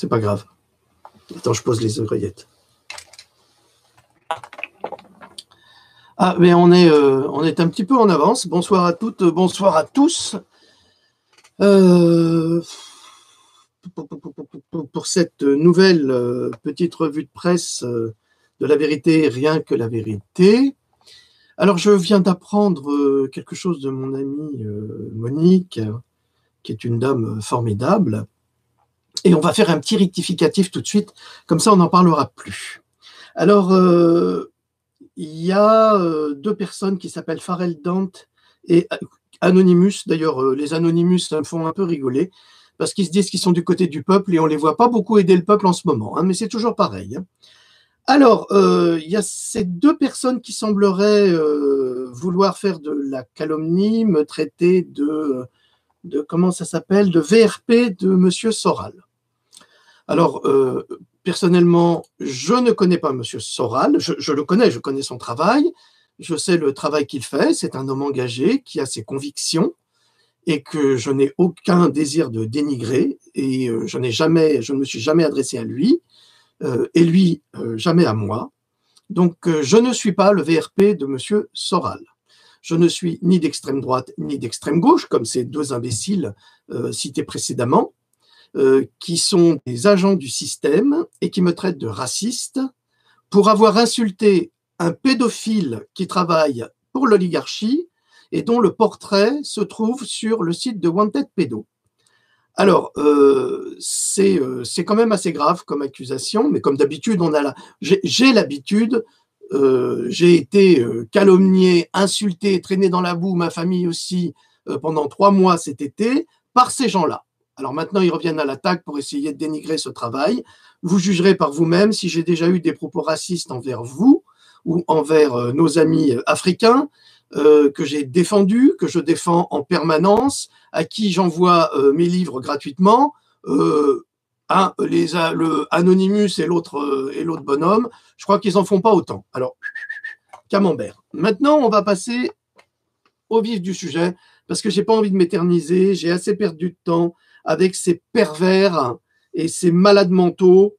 c'est pas grave. Attends, je pose les oreillettes. Ah, mais on est un petit peu en avance. Bonsoir à toutes, bonsoir à tous. Pour cette nouvelle petite revue de presse de la vérité, rien que la vérité. Alors, je viens d'apprendre quelque chose de mon amie Monique, qui est une dame formidable. Et on va faire un petit rectificatif tout de suite, comme ça on n'en parlera plus. Alors, il y a deux personnes qui s'appellent Pharrell Dante et Anonymous. D'ailleurs, les Anonymous, ça me font un peu rigoler, parce qu'ils se disent qu'ils sont du côté du peuple et on ne les voit pas beaucoup aider le peuple en ce moment, hein, mais c'est toujours pareil. Hein. Alors, il y a ces deux personnes qui sembleraient vouloir faire de la calomnie, me traiter de comment ça s'appelle, de VRP de Monsieur Soral. Alors, personnellement, je ne connais pas Monsieur Soral, je le connais, je connais son travail, je sais le travail qu'il fait, c'est un homme engagé qui a ses convictions et que je n'ai aucun désir de dénigrer et je ne me suis jamais adressé à lui et lui jamais à moi. Donc, je ne suis pas le VRP de Monsieur Soral. Je ne suis ni d'extrême droite ni d'extrême gauche, comme ces deux imbéciles cités précédemment, qui sont des agents du système et qui me traitent de raciste pour avoir insulté un pédophile qui travaille pour l'oligarchie et dont le portrait se trouve sur le site de Wanted Pédo. Alors, c'est quand même assez grave comme accusation, mais comme d'habitude, j'ai l'habitude, j'ai été calomnié, insulté, traîné dans la boue, ma famille aussi, pendant 3 mois cet été, par ces gens-là. Alors maintenant, ils reviennent à l'attaque pour essayer de dénigrer ce travail. Vous jugerez par vous-même si j'ai déjà eu des propos racistes envers vous ou envers nos amis africains que j'ai défendus, que je défends en permanence, à qui j'envoie mes livres gratuitement. Le Anonymous et l'autre bonhomme, je crois qu'ils n'en font pas autant. Alors, camembert. Maintenant, on va passer au vif du sujet, parce que je n'ai pas envie de m'éterniser, j'ai assez perdu de temps avec ces pervers et ces malades mentaux,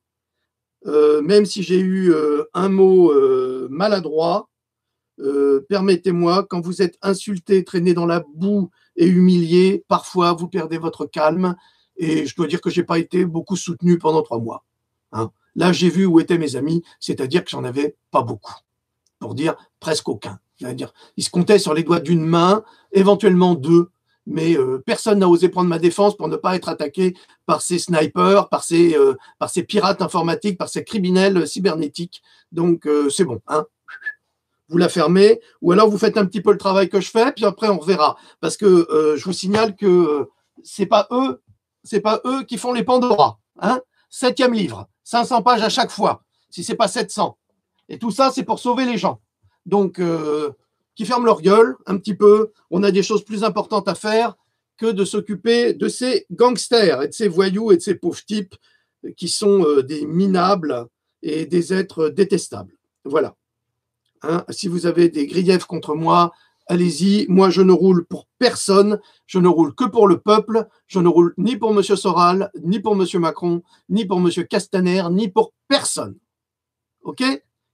même si j'ai eu un mot maladroit, permettez-moi, quand vous êtes insulté, traîné dans la boue et humilié, parfois vous perdez votre calme, et je dois dire que je n'ai pas été beaucoup soutenu pendant 3 mois. Hein. Là, j'ai vu où étaient mes amis, c'est-à-dire que j'en avais pas beaucoup, pour dire presque aucun. C'est-à-dire, ils se comptaient sur les doigts d'une main, éventuellement 2, mais personne n'a osé prendre ma défense pour ne pas être attaqué par ces snipers, par ces pirates informatiques, par ces criminels cybernétiques. Donc, c'est bon. Hein. Vous la fermez, ou alors vous faites un petit peu le travail que je fais, puis après on reverra. Parce que je vous signale que c'est pas eux qui font les Pandora. Hein. 7e livre, 500 pages à chaque fois, si c'est pas 700. Et tout ça, c'est pour sauver les gens. Donc, qui ferment leur gueule un petit peu. On a des choses plus importantes à faire que de s'occuper de ces gangsters et de ces voyous et de ces pauvres types qui sont des minables et des êtres détestables. Voilà. Hein, si vous avez des griefs contre moi, allez-y. Moi, je ne roule pour personne. Je ne roule que pour le peuple. Je ne roule ni pour M. Soral, ni pour M. Macron, ni pour M. Castaner, ni pour personne. OK ?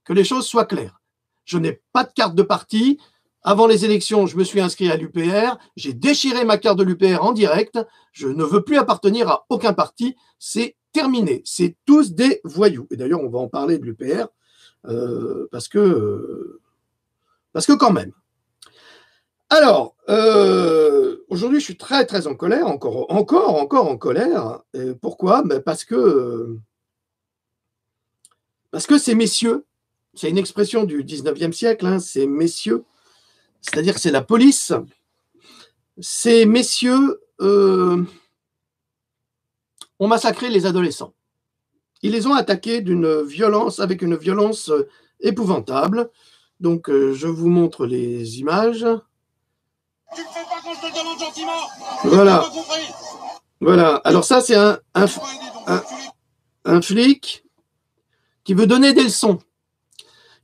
Que les choses soient claires. Je n'ai pas de carte de parti. Avant les élections, je me suis inscrit à l'UPR. J'ai déchiré ma carte de l'UPR en direct. Je ne veux plus appartenir à aucun parti. C'est terminé. C'est tous des voyous. Et d'ailleurs, on va en parler de l'UPR parce que quand même. Alors, aujourd'hui, je suis très, très en colère. Encore en colère. Pourquoi ? Parce que ces messieurs, c'est une expression du 19e siècle, hein, ces messieurs, c'est-à-dire que c'est la police. Ces messieurs ont massacré les adolescents. Ils les ont attaqués avec une violence épouvantable. Donc, je vous montre les images. Tu ne fais pas quand je te demande gentiment. Voilà. Voilà. Alors ça, c'est un flic qui veut donner des leçons.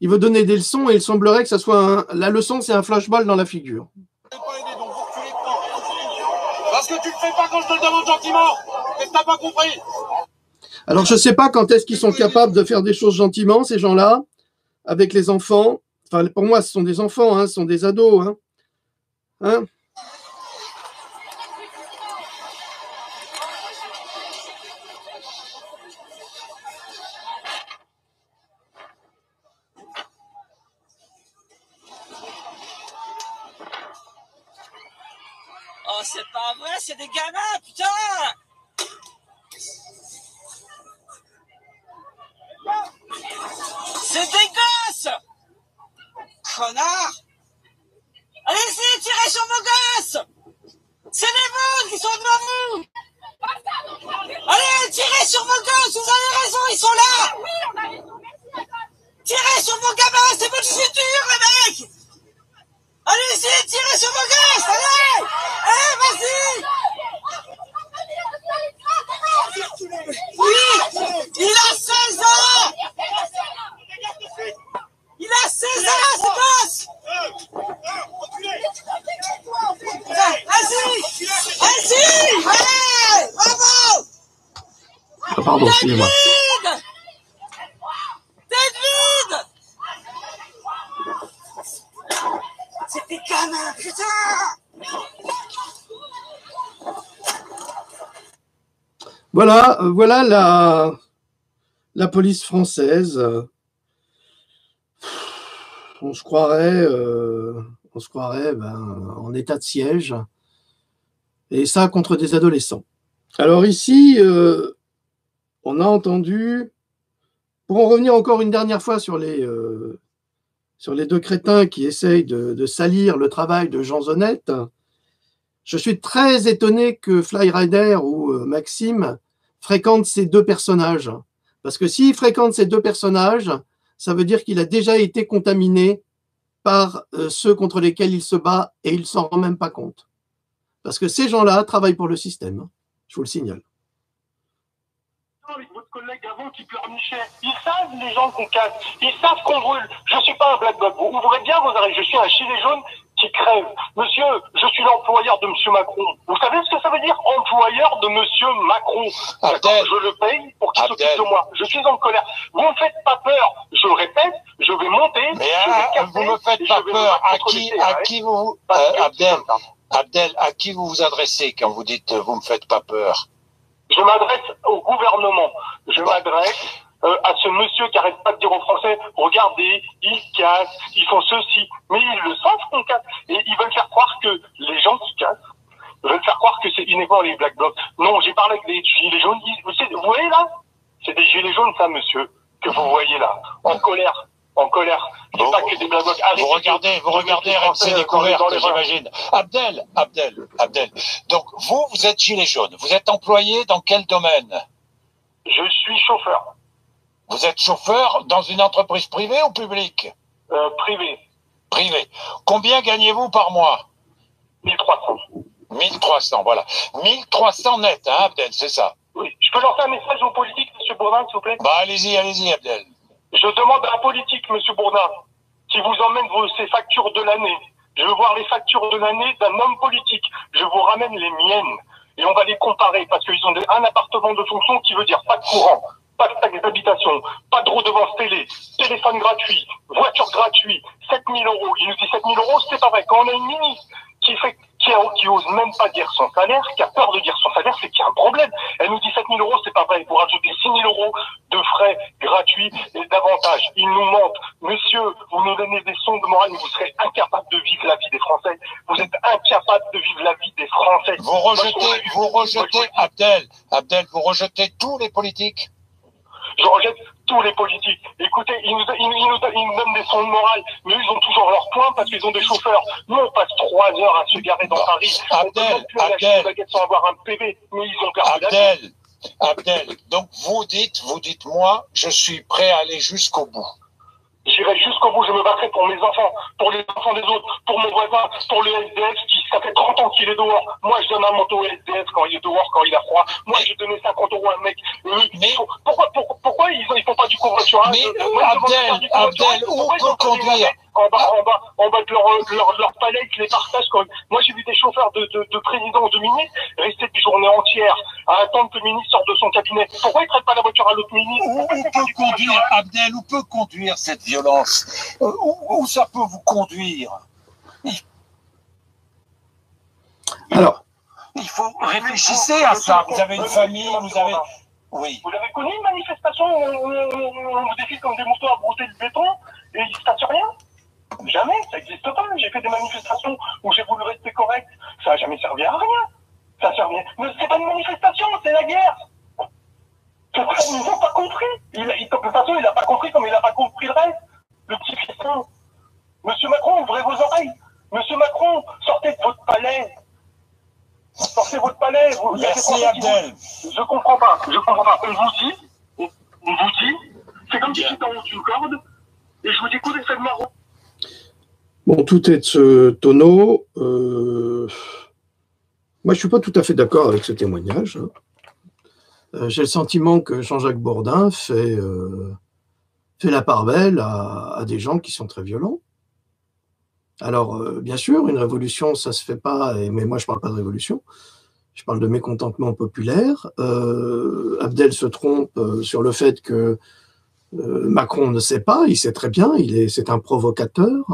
Il veut donner des leçons et il semblerait que ça soit la leçon, c'est un flashball dans la figure. Parce que tu ne fais pas quand je te le demande gentiment. Qu'est-ce que t'as pas compris ? Alors, je ne sais pas quand est-ce qu'ils sont capables de faire des choses gentiment, ces gens-là, avec les enfants. Enfin, pour moi, ce sont des enfants, hein, ce sont des ados. Hein. Oh, c'est pas vrai, c'est des gamins, putain! C'est des gosses! Connard! Allez-y, tirez sur vos gosses! C'est les vôtres qui sont devant vous! Allez, tirez sur vos gosses, vous avez raison, ils sont là! Tirez sur vos gamins, c'est votre futur, les mecs! Allez-y, tirez sur vos gosses, allez! Allez, vas-y! Oui! Il a 16 ans! Il a 16 ans, ce gosse! Vas-y! Vas-y! Allez! Bravo! Ah, pardon, excusez-moi. David! C'est des gamins, putain! Voilà la police française. On se croirait en état de siège. Et ça contre des adolescents. Alors ici, on a entendu, pour en revenir encore une dernière fois sur les deux crétins qui essayent de salir le travail de Jean Zonnette, je suis très étonné que Flyrider ou Maxime fréquentent ces deux personnages. Parce que s'il fréquente ces deux personnages, ça veut dire qu'il a déjà été contaminé par ceux contre lesquels il se bat et il ne s'en rend même pas compte. Parce que ces gens-là travaillent pour le système. Je vous le signale. Avec votre collègue avant qui pleurnichait, ils savent les gens qu'on casse, ils savent qu'on brûle. Je suis pas un black bloc. Vous ouvrez bien vos oreilles. Je suis un gilet jaune qui crève. Monsieur, je suis l'employeur de monsieur Macron. Vous savez ce que ça veut dire, employeur de monsieur Macron? Je le paye pour qu'il s'occupe de moi. Je suis en colère. Vous me faites pas peur. Je répète, je vais monter. Mais vous me faites pas peur. À qui vous, Abdel, à qui vous vous adressez quand vous dites vous me faites pas peur? Je m'adresse au gouvernement. Je m'adresse à ce monsieur qui arrête pas de dire aux Français, regardez, ils cassent, ils font ceci. Mais ils le savent qu'on casse. Et ils veulent faire croire que les gens qui cassent veulent faire croire que c'est uniquement les Black Blocs. Non, j'ai parlé avec des gilets jaunes. Vous voyez là? C'est des gilets jaunes, ça, monsieur, que vous voyez là. En colère. En colère. C'est pas que des Black Blocs. Vous regardez RMC Découverte, j'imagine. Abdel. Donc, vous êtes gilet jaune. Vous êtes employé dans quel domaine? Je suis chauffeur. Vous êtes chauffeur dans une entreprise privée ou publique? Privée. Privée. Combien gagnez-vous par mois? 1300. 1300, voilà. 1300 net, hein, Abdel, c'est ça? Oui. Je peux lancer un message aux politiques, monsieur Bourdin, s'il vous plaît? Bah, allez-y, Abdel. Je demande à un politique, monsieur Bourdin, qui vous emmène ses factures de l'année. Je veux voir les factures de l'année d'un homme politique. Je vous ramène les miennes. Et on va les comparer, parce qu'ils ont un appartement de fonction qui veut dire pas de courant, pas de taxe d'habitation, pas de redevance télé, téléphone gratuit, voiture gratuite, 7 000 €. Il nous dit 7 000 €, c'est pas vrai. Quand on a une ministre qui ose même pas dire son salaire, qui a peur de dire son salaire, c'est qu'il y a un problème. Elle nous dit 7 000 €, c'est pas vrai. Vous rajoutez 6 000 € de frais gratuits et d'avantages. Ils nous mentent. Monsieur, vous nous donnez des sons de morale, mais vous serez incapable de vivre la vie des Français. Vous êtes incapable de vivre la vie des Français. Vous rejetez, Abdel, vous rejetez tous les politiques? Je rejette tous les politiques. Écoutez, ils nous donnent des sons de morale, mais eux, ils ont toujours leur point parce qu'ils ont des chauffeurs. Nous, on passe 3 heures à se garer dans Paris. Abdel, sans avoir un PV, mais ils ont perdu Abdel, donc vous dites moi, je suis prêt à aller jusqu'au bout. J'irai jusqu'au bout, je me battrai pour mes enfants, pour les enfants des autres, pour mon voisin, pour le SDF ça fait 30 ans qu'il est dehors. Moi, je donne un manteau au SDF quand il est dehors, quand il a froid. Moi, j'ai donné 50 € à un mec. Pourquoi ils font pas du covoiturage? Mais Abdel, où peut conduire en bas de leur palais, qui les partagent. Moi, j'ai vu des chauffeurs de présidents ou de ministres rester des journées entières à attendre que le ministre sorte de son cabinet. Pourquoi ils ne traitent pas la voiture à l'autre ministre? Où peut conduire, Abdel, où peut conduire cette violence? Où ça peut vous conduire? Alors, il faut réfléchir à ça. Vous avez une famille, vous avez... Oui. Vous avez connu une manifestation où on défile comme des moutons à brouter le béton et il ne se passe rien? Jamais, ça n'existe pas. J'ai fait des manifestations où j'ai voulu rester correct. Ça n'a jamais servi à rien. Ça a servi. Mais c'est pas une manifestation, c'est la guerre. Ils n'ont pas compris. De toute façon, il n'a pas compris comme il n'a pas compris le reste. Le petit fiston. Monsieur Macron, ouvrez vos oreilles. Monsieur Macron, sortez de votre palais. Sortez votre palais. Merci Abdel. Je comprends pas. On vous dit, c'est comme si j'étais en haut d'une corde, et je vous dis coup d'effet de marron. Bon, tout est de ce tonneau. Moi, je suis pas tout à fait d'accord avec ce témoignage. J'ai le sentiment que Jean-Jacques Bourdin fait la part belle à des gens qui sont très violents. Alors, bien sûr, une révolution, ça se fait pas, mais moi, je parle pas de révolution. Je parle de mécontentement populaire. Abdel se trompe sur le fait que Macron ne sait pas, il sait très bien, c'est un provocateur.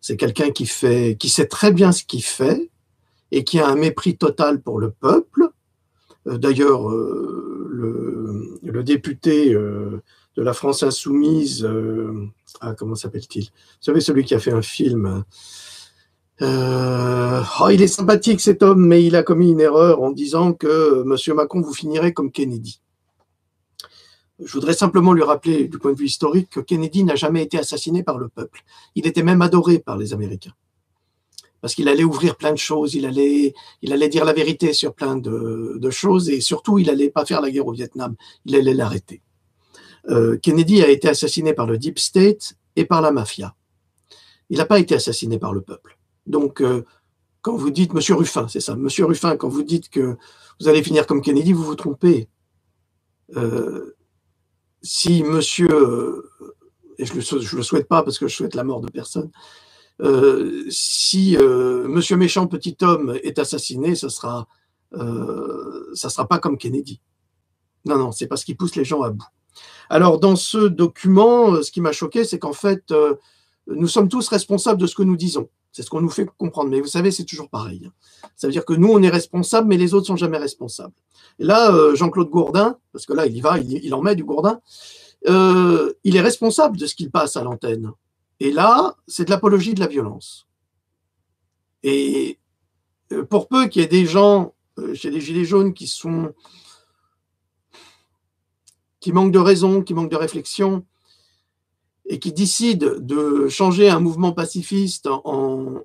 C'est quelqu'un qui sait très bien ce qu'il fait et qui a un mépris total pour le peuple. D'ailleurs, le député de la France Insoumise, comment s'appelle-t-il? Vous savez, celui qui a fait un film. Il est sympathique cet homme, mais il a commis une erreur en disant que Monsieur Macron, vous finirez comme Kennedy. Je voudrais simplement lui rappeler, du point de vue historique, que Kennedy n'a jamais été assassiné par le peuple. Il était même adoré par les Américains. Parce qu'il allait ouvrir plein de choses, il allait dire la vérité sur plein de choses, et surtout, il allait pas faire la guerre au Vietnam, il allait l'arrêter. Kennedy a été assassiné par le Deep State et par la mafia. Il n'a pas été assassiné par le peuple. Donc, quand vous dites, Monsieur Ruffin, c'est ça, Monsieur Ruffin, quand vous dites que vous allez finir comme Kennedy, vous vous trompez. Si Monsieur, et je le souhaite pas parce que je souhaite la mort de personne, si Monsieur méchant petit homme est assassiné, ça sera pas comme Kennedy. Non, c'est parce qu'il pousse les gens à bout. Alors, dans ce document, ce qui m'a choqué, c'est qu'en fait, nous sommes tous responsables de ce que nous disons. C'est ce qu'on nous fait comprendre. Mais vous savez, c'est toujours pareil. Ça veut dire que nous, on est responsables, mais les autres sont jamais responsables. Et là, Jean-Claude Gourdin, parce que là, il y va, il en met du Gourdin, il est responsable de ce qu'il passe à l'antenne. Et là, c'est de l'apologie de la violence. Et pour peu qu'il y ait des gens chez les Gilets jaunes qui manquent de raison, qui manquent de réflexion, et qui décident de changer un mouvement pacifiste en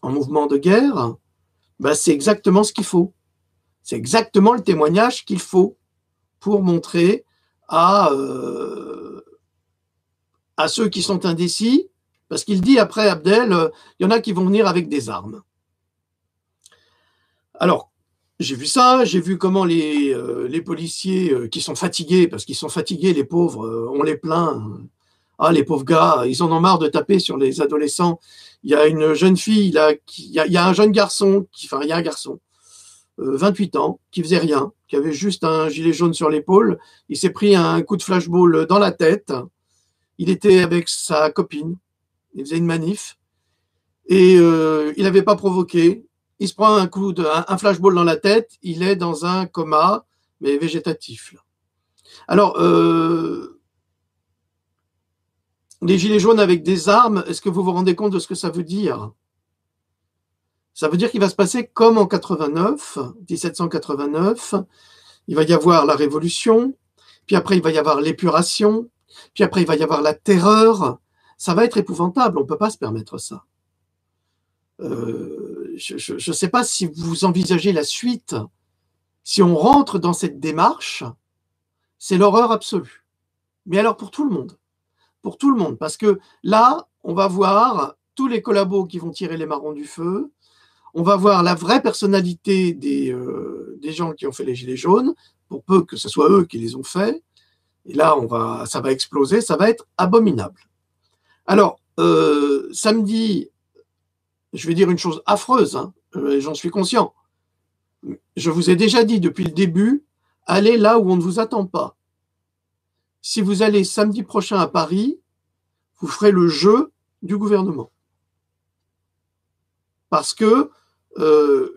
mouvement de guerre, c'est exactement ce qu'il faut. C'est exactement le témoignage qu'il faut pour montrer à ceux qui sont indécis, parce qu'il dit après, Abdel, il y en a qui vont venir avec des armes. Alors, j'ai vu ça, j'ai vu comment les policiers qui sont fatigués, parce qu'ils sont fatigués, les pauvres, on les plaint. Ah, les pauvres gars, ils en ont marre de taper sur les adolescents. Il y a une jeune fille, là, il y a un jeune garçon, il y a un garçon, 28 ans, qui faisait rien, qui avait juste un gilet jaune sur l'épaule. Il s'est pris un coup de flashball dans la tête. Il était avec sa copine, il faisait une manif, et il n'avait pas provoqué. Il se prend un flashball dans la tête, il est dans un coma, mais végétatif. Là. Alors, les gilets jaunes avec des armes, est-ce que vous vous rendez compte de ce que ça veut dire? Ça veut dire qu'il va se passer comme en 1789, il va y avoir la révolution, puis après il va y avoir l'épuration, puis après il va y avoir la terreur. Ça va être épouvantable, on ne peut pas se permettre ça. Je ne sais pas si vous envisagez la suite. Si on rentre dans cette démarche, c'est l'horreur absolue. Mais alors pour tout le monde. Pour tout le monde. Parce que là, on va voir tous les collabos qui vont tirer les marrons du feu. On va voir la vraie personnalité des gens qui ont fait les gilets jaunes, pour peu que ce soit eux qui les ont fait. Et là, ça va exploser, ça va être abominable. Alors, samedi, je vais dire une chose affreuse, hein, j'en suis conscient. Je vous ai déjà dit depuis le début, allez là où on ne vous attend pas. Si vous allez samedi prochain à Paris, vous ferez le jeu du gouvernement. Parce que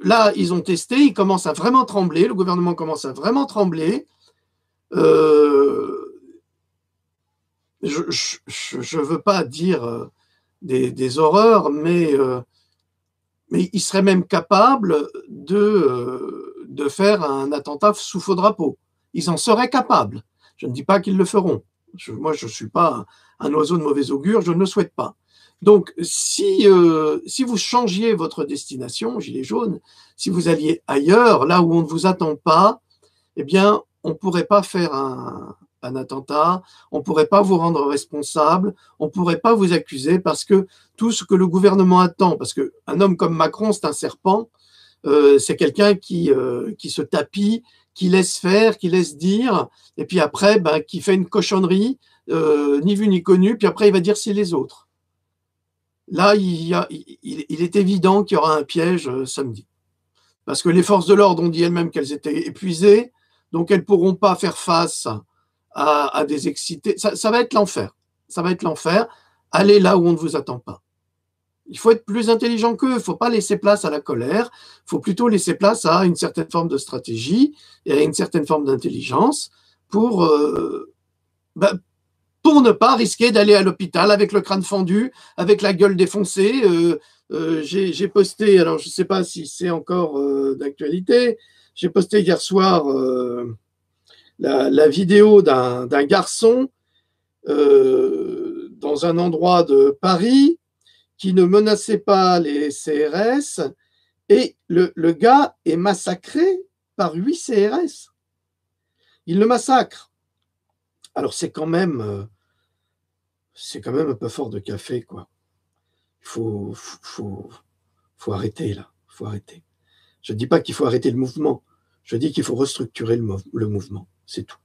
là, ils ont testé, ils commencent à vraiment trembler, le gouvernement commence à vraiment trembler. Je ne veux pas dire des horreurs, mais il serait même capable de faire un attentat sous faux drapeau. Ils en seraient capables. Je ne dis pas qu'ils le feront. Moi, je ne suis pas un oiseau de mauvais augure, je ne le souhaite pas. Donc, si vous changiez votre destination, Gilets jaunes, si vous alliez ailleurs, là où on ne vous attend pas, eh bien, on ne pourrait pas faire un attentat, on ne pourrait pas vous rendre responsable, on ne pourrait pas vous accuser parce que tout ce que le gouvernement attend, parce qu'un homme comme Macron, c'est un serpent, c'est quelqu'un qui se tapit, qui laisse faire, qui laisse dire, et puis après, qui fait une cochonnerie, ni vu ni connu, puis après, il va dire c'est les autres. Là, il est évident qu'il y aura un piège samedi. Parce que les forces de l'ordre ont dit elles-mêmes qu'elles étaient épuisées, donc elles ne pourront pas faire face à des excités. Ça va être l'enfer. Ça va être l'enfer. Allez là où on ne vous attend pas. Il faut être plus intelligent qu'eux. Il ne faut pas laisser place à la colère. Il faut plutôt laisser place à une certaine forme de stratégie et à une certaine forme d'intelligence pour ne pas risquer d'aller à l'hôpital avec le crâne fendu, avec la gueule défoncée. J'ai posté, alors je ne sais pas si c'est encore d'actualité, j'ai posté hier soir la vidéo d'un garçon dans un endroit de Paris qui ne menaçait pas les CRS et le gars est massacré par 8 CRS. Il le massacre. Alors c'est quand même un peu fort de café, quoi. Il faut arrêter là, faut arrêter. Je ne dis pas qu'il faut arrêter le mouvement, je dis qu'il faut restructurer le mouvement, c'est tout.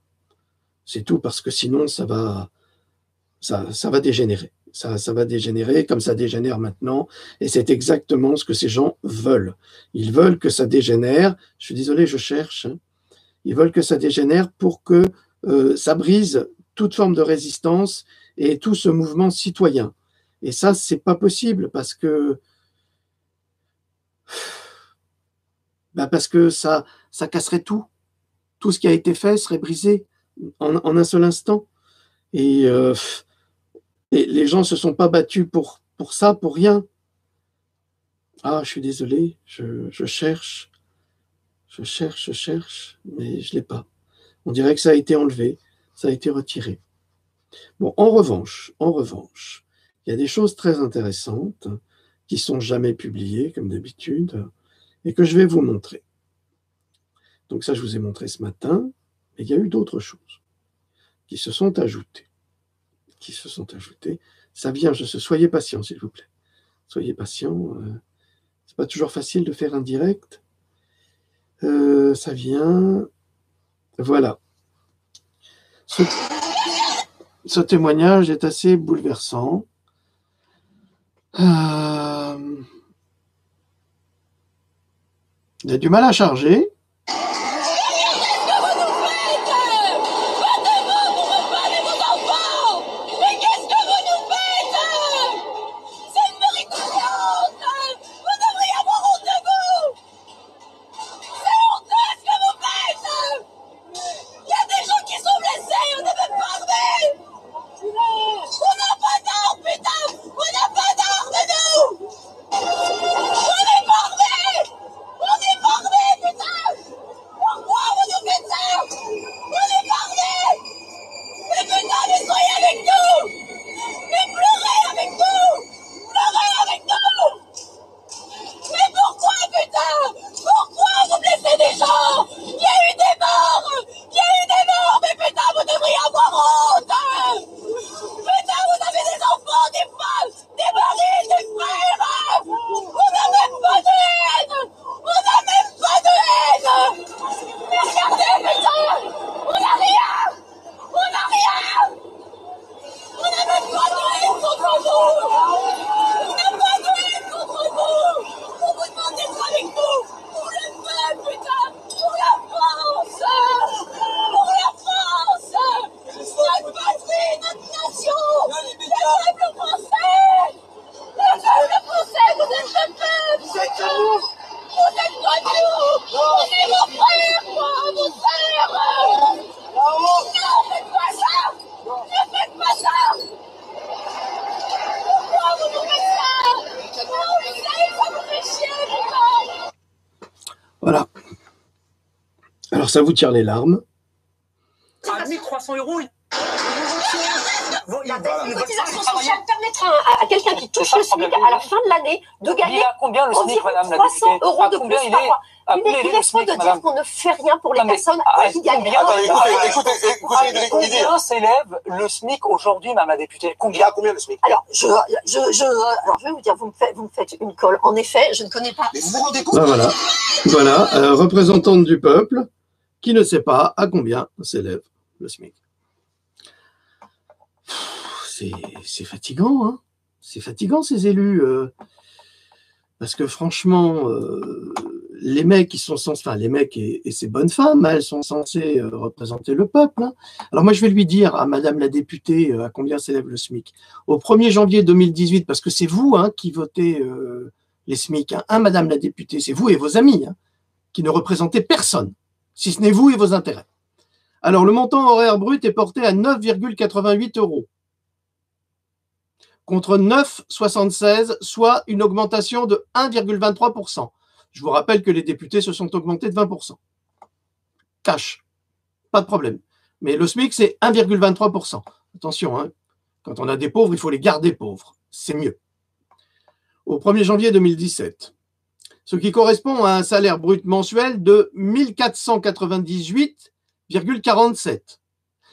C'est tout parce que sinon ça va dégénérer. Ça va dégénérer comme ça dégénère maintenant et c'est exactement ce que ces gens veulent. Ils veulent que ça dégénère, je suis désolé, je cherche, hein. Ils veulent que ça dégénère pour que ça brise toute forme de résistance et tout ce mouvement citoyen. Et ça, c'est pas possible parce que ça casserait tout. Tout ce qui a été fait serait brisé en un seul instant. Et les gens se sont pas battus pour ça, pour rien. Ah, je suis désolé, je cherche, mais je l'ai pas. On dirait que ça a été enlevé, ça a été retiré. Bon, en revanche, il y a des choses très intéressantes qui sont jamais publiées, comme d'habitude, et que je vais vous montrer. Donc ça, je vous ai montré ce matin, mais il y a eu d'autres choses qui se sont ajoutées. Ça vient, soyez patients, s'il vous plaît. Soyez patients. C'est pas toujours facile de faire un direct. Ça vient. Voilà. Ce témoignage est assez bouleversant. Il a du mal à charger. On est parvés, putain! ça vous tire les larmes. À 1300 €, La cotisation sociale permettra à quelqu'un qui touche le SMIC à la fin de l'année de gagner combien le SMIC, environ madame la 300 députée? € de Combien plus il par est? mois. À combien il est le Laisse-moi SMIC, de dire madame? qu'on ne fait rien pour les Non, mais- personnes qui gagnent. Écoutez, Idriss, Combien s'élève le SMIC aujourd'hui, madame la députée? il y Combien? a combien le SMIC? Alors, je vais vous dire, vous me faites une colle. En effet, je ne connais pas. Mais vous vous rendez compte? Ben voilà, voilà, représentante du peuple qui ne sait pas à combien s'élève le SMIC. C'est fatigant, hein. C'est fatigant ces élus, parce que franchement, les mecs qui sont censés, enfin les mecs et ces bonnes femmes, elles sont censées représenter le peuple. Hein. Alors moi je vais lui dire à Madame la députée à combien s'élève le SMIC. Au 1er janvier 2018, parce que c'est vous qui votez les SMIC, hein, Madame la députée, c'est vous et vos amis qui ne représentez personne, si ce n'est vous et vos intérêts. Alors le montant horaire brut est porté à 9,88 €. Contre 9,76, soit une augmentation de 1,23%. Je vous rappelle que les députés se sont augmentés de 20%. Cash, pas de problème. Mais le SMIC, c'est 1,23%. Attention, hein, quand on a des pauvres, il faut les garder pauvres. C'est mieux. Au 1er janvier 2017, ce qui correspond à un salaire brut mensuel de 1498,47.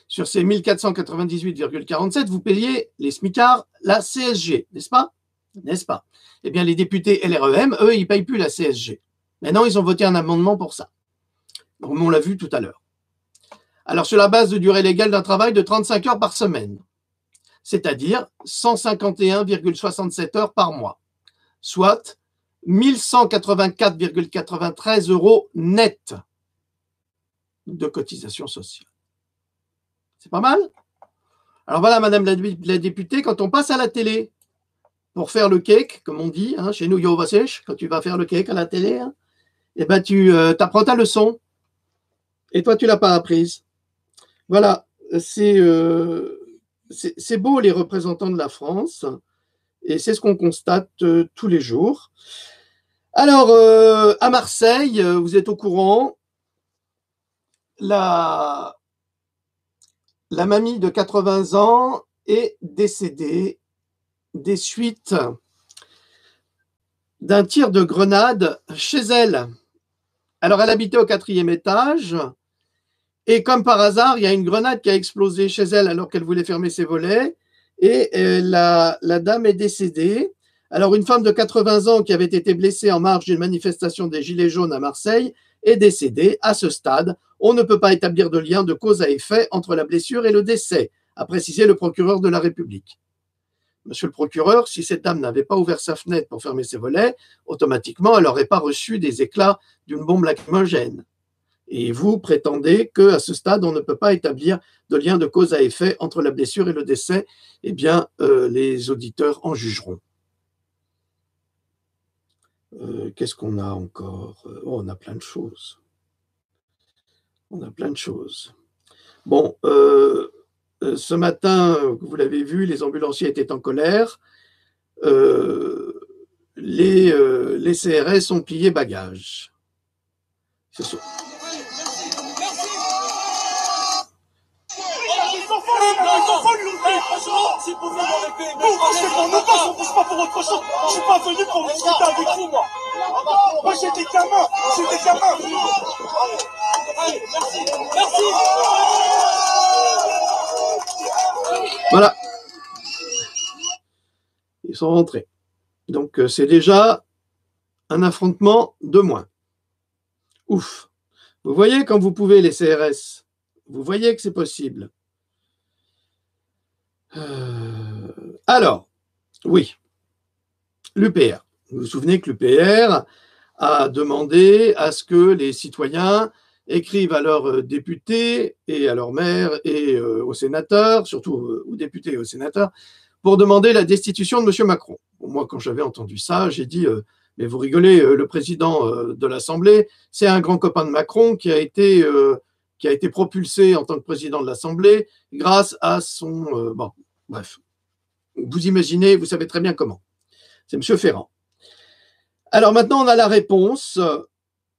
Sur ces 1498,47, vous payez les smicards la CSG, n'est-ce pas? N'est-ce pas? Eh bien, les députés LREM, eux, ils ne payent plus la CSG. Maintenant, ils ont voté un amendement pour ça. Donc, on l'a vu tout à l'heure. Alors, sur la base de durée légale d'un travail de 35 heures par semaine, c'est-à-dire 151,67 heures par mois, soit 1184,93 € net de cotisation sociale. C'est pas mal? Alors voilà, Madame la députée, quand on passe à la télé pour faire le cake, comme on dit, hein, chez nous, quand tu vas faire le cake à la télé, hein, eh ben tu apprends ta leçon. Et toi, tu l'as pas apprise. Voilà, c'est beau les représentants de la France, et c'est ce qu'on constate tous les jours. Alors, à Marseille, vous êtes au courant, la mamie de 80 ans est décédée des suites d'un tir de grenade chez elle. Alors, elle habitait au 4e étage et comme par hasard, il y a une grenade qui a explosé chez elle alors qu'elle voulait fermer ses volets et la dame est décédée. Alors, une femme de 80 ans qui avait été blessée en marge d'une manifestation des Gilets jaunes à Marseille est décédée. À ce stade, on ne peut pas établir de lien de cause à effet entre la blessure et le décès, a précisé le procureur de la République. Monsieur le procureur, si cette dame n'avait pas ouvert sa fenêtre pour fermer ses volets, automatiquement, elle n'aurait pas reçu des éclats d'une bombe lacrymogène. Et vous prétendez qu'à ce stade, on ne peut pas établir de lien de cause à effet entre la blessure et le décès. Eh bien, les auditeurs en jugeront. Qu'est-ce qu'on a encore? On a plein de choses. On a plein de choses. Bon, ce matin, vous l'avez vu, les ambulanciers étaient en colère. Les CRS ont plié bagages. C'est sûr. Je suis pas venu pour discuter avec vous, moi. Moi, j'ai des gamins. Allez, merci. Voilà. Ils sont rentrés. Donc, c'est déjà un affrontement de moins. Ouf. Vous voyez quand vous pouvez, les CRS. Vous voyez que c'est possible. Alors, oui. L'UPR. Vous vous souvenez que l'UPR a demandé à ce que les citoyens écrivent à leurs députés et à leurs maires et aux sénateurs, surtout aux députés et aux sénateurs, pour demander la destitution de M. Macron. Bon, moi, quand j'avais entendu ça, j'ai dit mais vous rigolez, le président de l'Assemblée, c'est un grand copain de Macron qui a été propulsé en tant que président de l'Assemblée grâce à son... bon, bref. Vous imaginez, vous savez très bien comment. C'est M. Ferrand. Alors maintenant, on a la réponse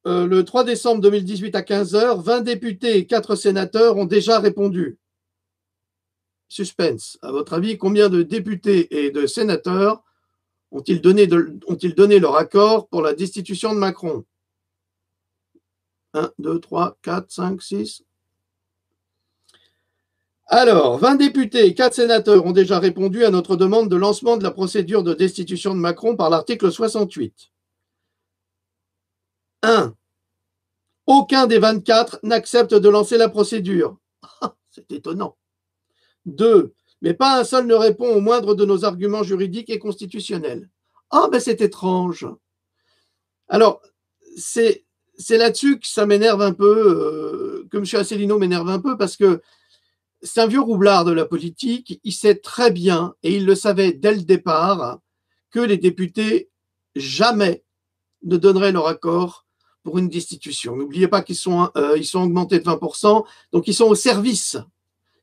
le 3 décembre 2018 à 15h, 20 députés et 4 sénateurs ont déjà répondu. Suspense. À votre avis, combien de députés et de sénateurs ont-ils donné leur accord pour la destitution de Macron? 1, 2, 3, 4, 5, 6. Alors, 20 députés et 4 sénateurs ont déjà répondu à notre demande de lancement de la procédure de destitution de Macron par l'article 68. 1. Aucun des 24 n'accepte de lancer la procédure. C'est étonnant. 2. Mais pas un seul ne répond au moindre de nos arguments juridiques et constitutionnels. Ah, ben c'est étrange. Alors, c'est là-dessus que ça m'énerve un peu, que M. Asselineau m'énerve un peu, parce que c'est un vieux roublard de la politique. Il sait très bien, et il le savait dès le départ, que les députés jamais ne donneraient leur accord pour une destitution. N'oubliez pas qu'ils sont augmentés de 20%, donc ils sont au service.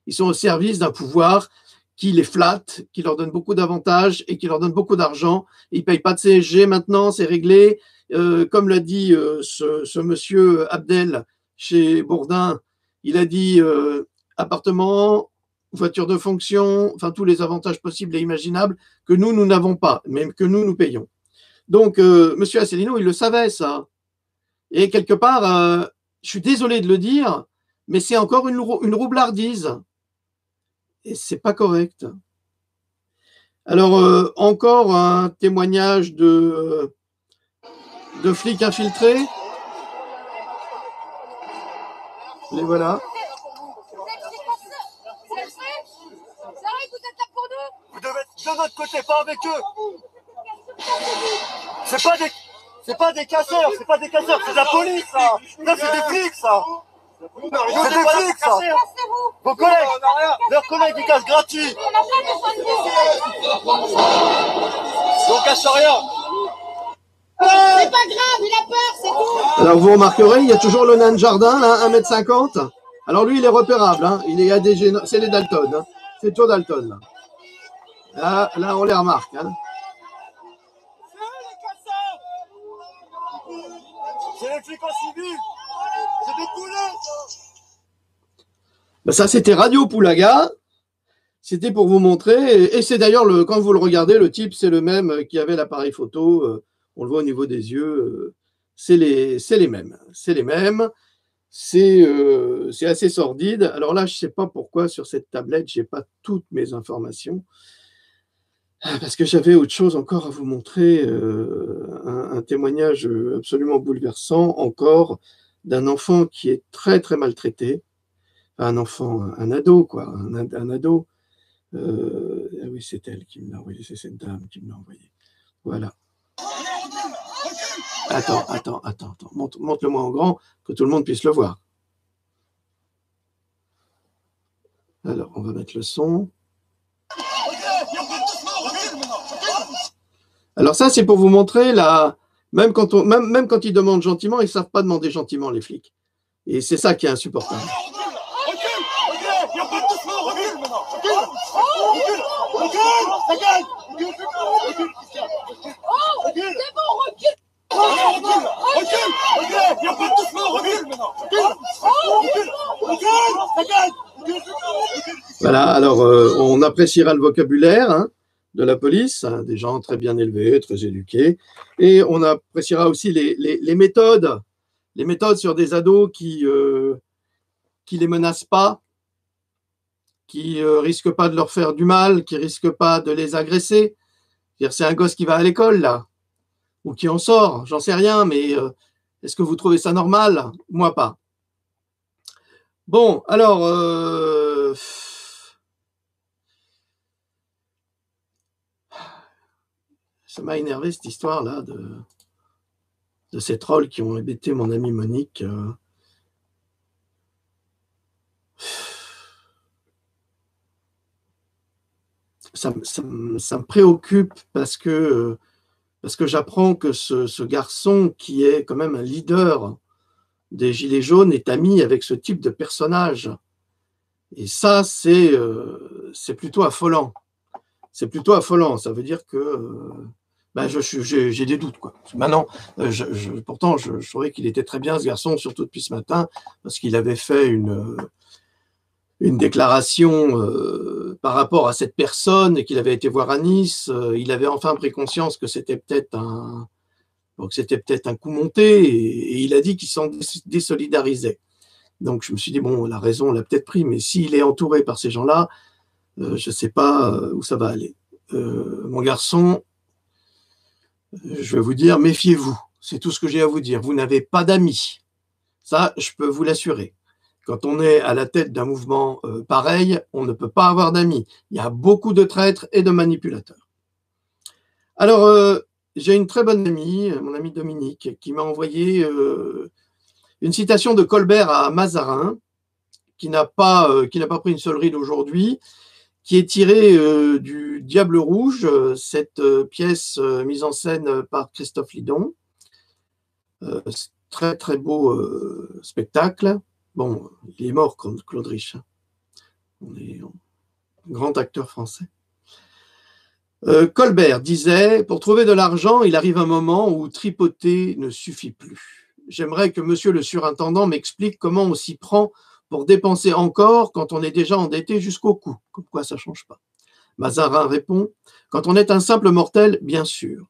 Ils sont au service d'un pouvoir qui les flatte, qui leur donne beaucoup d'avantages et qui leur donne beaucoup d'argent. Ils ne payent pas de CSG maintenant, c'est réglé. Comme l'a dit ce monsieur Abdel chez Bourdin, il a dit appartement, voiture de fonction, enfin tous les avantages possibles et imaginables que nous n'avons pas, même que nous payons. Donc, monsieur Asselineau, il le savait, ça. Et quelque part, je suis désolé de le dire, mais c'est encore une roublardise. Et c'est pas correct. Alors, encore un témoignage de flics infiltrés. Les voilà. Vous devez être de notre côté, pas avec eux. C'est pas des casseurs, c'est de la police, ça. Ça, c'est des flics, ça. C'est des flics, ça. Vos collègues, leurs collègues, ils cassent gratuit. On casse rien. C'est pas grave, il a peur, c'est tout. Alors, vous remarquerez, il y a toujours le nain de jardin, là, 1m50. Alors, lui, il est repérable. Hein. Il est ADG, c'est les Dalton. Hein. C'est toujours Dalton. Là. Là, on les remarque. Hein. C'est les flics en civil. C'est des poulets. Ben ça, c'était Radio Poulaga. C'était pour vous montrer. Et c'est d'ailleurs, quand vous le regardez, le type, c'est le même qui avait l'appareil photo. On le voit au niveau des yeux. C'est les mêmes. C'est les mêmes. C'est assez sordide. Alors là, je ne sais pas pourquoi sur cette tablette, je n'ai pas toutes mes informations. Parce que j'avais autre chose encore à vous montrer. Un témoignage absolument bouleversant encore d'un enfant qui est très, très maltraité. Un enfant, un ado, quoi. Un ado. Ah oui, c'est elle qui me l'a envoyé. C'est cette dame qui me l'a envoyé. Voilà. Attends. Montre-le-moi en grand, que tout le monde puisse le voir. Alors, on va mettre le son. Alors ça, c'est pour vous montrer, même quand ils demandent gentiment, ils ne savent pas demander gentiment, les flics. Et c'est ça qui est insupportable. Voilà, alors on appréciera le vocabulaire de la police, des gens très bien élevés, très éduqués, et on appréciera aussi les méthodes sur des ados qui les menacent pas, qui risquent pas de leur faire du mal, qui risquent pas de les agresser. C'est un gosse qui va à l'école, là, ou qui en sort, j'en sais rien, mais est-ce que vous trouvez ça normal? Moi, pas. Bon, alors, ça m'a énervé cette histoire-là de ces trolls qui ont embêté mon amie Monique. Ça me préoccupe parce que j'apprends que ce garçon qui est quand même un leader des Gilets jaunes est ami avec ce type de personnage. Et ça, c'est plutôt affolant. C'est plutôt affolant. Ça veut dire que Ben, j'ai des doutes, quoi. Maintenant, pourtant, je trouvais qu'il était très bien, ce garçon, surtout depuis ce matin, parce qu'il avait fait une déclaration par rapport à cette personne et qu'il avait été voir à Nice. Il avait enfin pris conscience que c'était peut-être un coup monté et il a dit qu'il s'en désolidarisait. Donc, je me suis dit, bon, la raison, on l'a peut-être pris, mais s'il est entouré par ces gens-là, je ne sais pas où ça va aller. Mon garçon, je vais vous dire, méfiez-vous. C'est tout ce que j'ai à vous dire. Vous n'avez pas d'amis. Ça, je peux vous l'assurer. Quand on est à la tête d'un mouvement pareil, on ne peut pas avoir d'amis. Il y a beaucoup de traîtres et de manipulateurs. Alors, j'ai une très bonne amie, mon amie Dominique, qui m'a envoyé une citation de Colbert à Mazarin, qui n'a pas pris une seule ride aujourd'hui, qui est tirée du Diable Rouge, cette pièce mise en scène par Christophe Lidon. Très très beau spectacle. Bon, il est mort comme Claude Rich. On est un grand acteur français. Colbert disait, pour trouver de l'argent, il arrive un moment où tripoter ne suffit plus. J'aimerais que monsieur le surintendant m'explique comment on s'y prend pour dépenser encore quand on est déjà endetté jusqu'au cou. Comme quoi ça ne change pas. Mazarin répond, quand on est un simple mortel, bien sûr.